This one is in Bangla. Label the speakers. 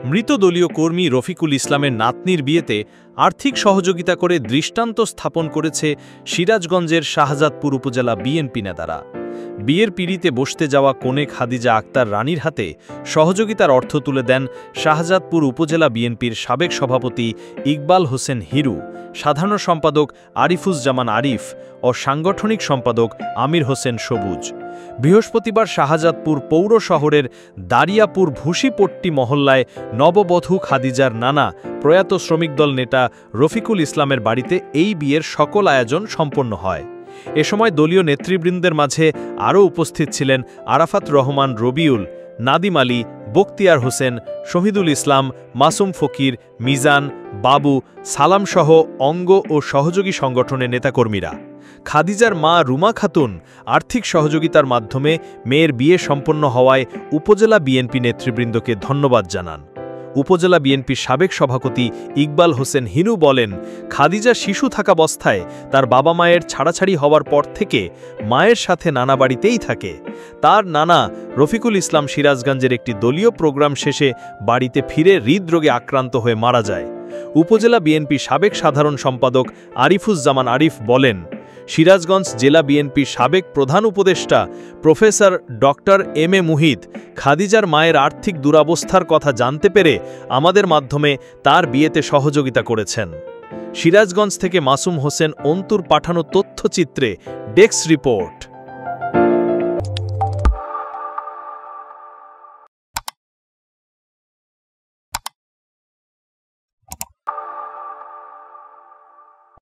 Speaker 1: মৃত দলীয় কর্মী রফিকুল ইসলামের নাতনির বিয়েতে আর্থিক সহযোগিতা করে দৃষ্টান্ত স্থাপন করেছে সিরাজগঞ্জের শাহজাদপুর উপজেলা বিএনপি নেতারা। বিয়ের পিঁড়িতে বসতে যাওয়া কনে খাদিজা আক্তার রানীর হাতে সহযোগিতার অর্থ তুলে দেন শাহজাদপুর উপজেলা বিএনপির সাবেক সভাপতি ইকবাল হোসেন হিরু, সাধারণ সম্পাদক আরিফুজ্জামান আরিফ ও সাংগঠনিক সম্পাদক আমির হোসেন সবুজ। বৃহস্পতিবার শাহজাদপুর পৌর শহরের দারিয়াপুর ভুসিপট্টি মহল্লায় নববধূ খাদিজার নানা প্রয়াত শ্রমিক দল নেতা রফিকুল ইসলামের বাড়িতে এই বিয়ের সকল আয়োজন সম্পন্ন হয়। এ সময় দলীয় নেতৃবৃন্দের মাঝে আরও উপস্থিত ছিলেন আরাফাত রহমান রবিউল, নাদিম আলী, বখতিয়ার হোসেন, শহীদুল ইসলাম, মাসুম ফকির, মিজান, বাবু, সালামসহ অঙ্গ ও সহযোগী সংগঠনের নেতাকর্মীরা। খাদিজার মা রুমা খাতুন আর্থিক সহযোগিতার মাধ্যমে মেয়ের বিয়ে সম্পন্ন হওয়ায় উপজেলা বিএনপি নেতৃবৃন্দকে ধন্যবাদ জানান। উপজেলা বিএনপির সাবেক সভাপতি ইকবাল হোসেন হিনু বলেন, খাদিজা শিশু থাকাবস্থায় তার বাবা মায়ের ছাড়াছাড়ি হওয়ার পর থেকে মায়ের সাথে নানা বাড়িতেই থাকে। তার নানা রফিকুল ইসলাম সিরাজগঞ্জের একটি দলীয় প্রোগ্রাম শেষে বাড়িতে ফিরে হৃদরোগে আক্রান্ত হয়ে মারা যায়। উপজেলা বিএনপির সাবেক সাধারণ সম্পাদক আরিফুজ্জামান আরিফ বলেন, সিরাজগঞ্জ জেলা বিএনপির সাবেক প্রধান উপদেষ্টা professor doctor M A Muhith খাদিজার মায়ের আর্থিক দুরবস্থার কথা জানতে পেরে আমাদের মাধ্যমে তার বিয়েতে সহযোগিতা করেছেন। সিরাজগঞ্জ থেকে মাসুম হোসেন অন্তুর পাঠানো তথ্যচিত্রে ডেস্ক রিপোর্ট।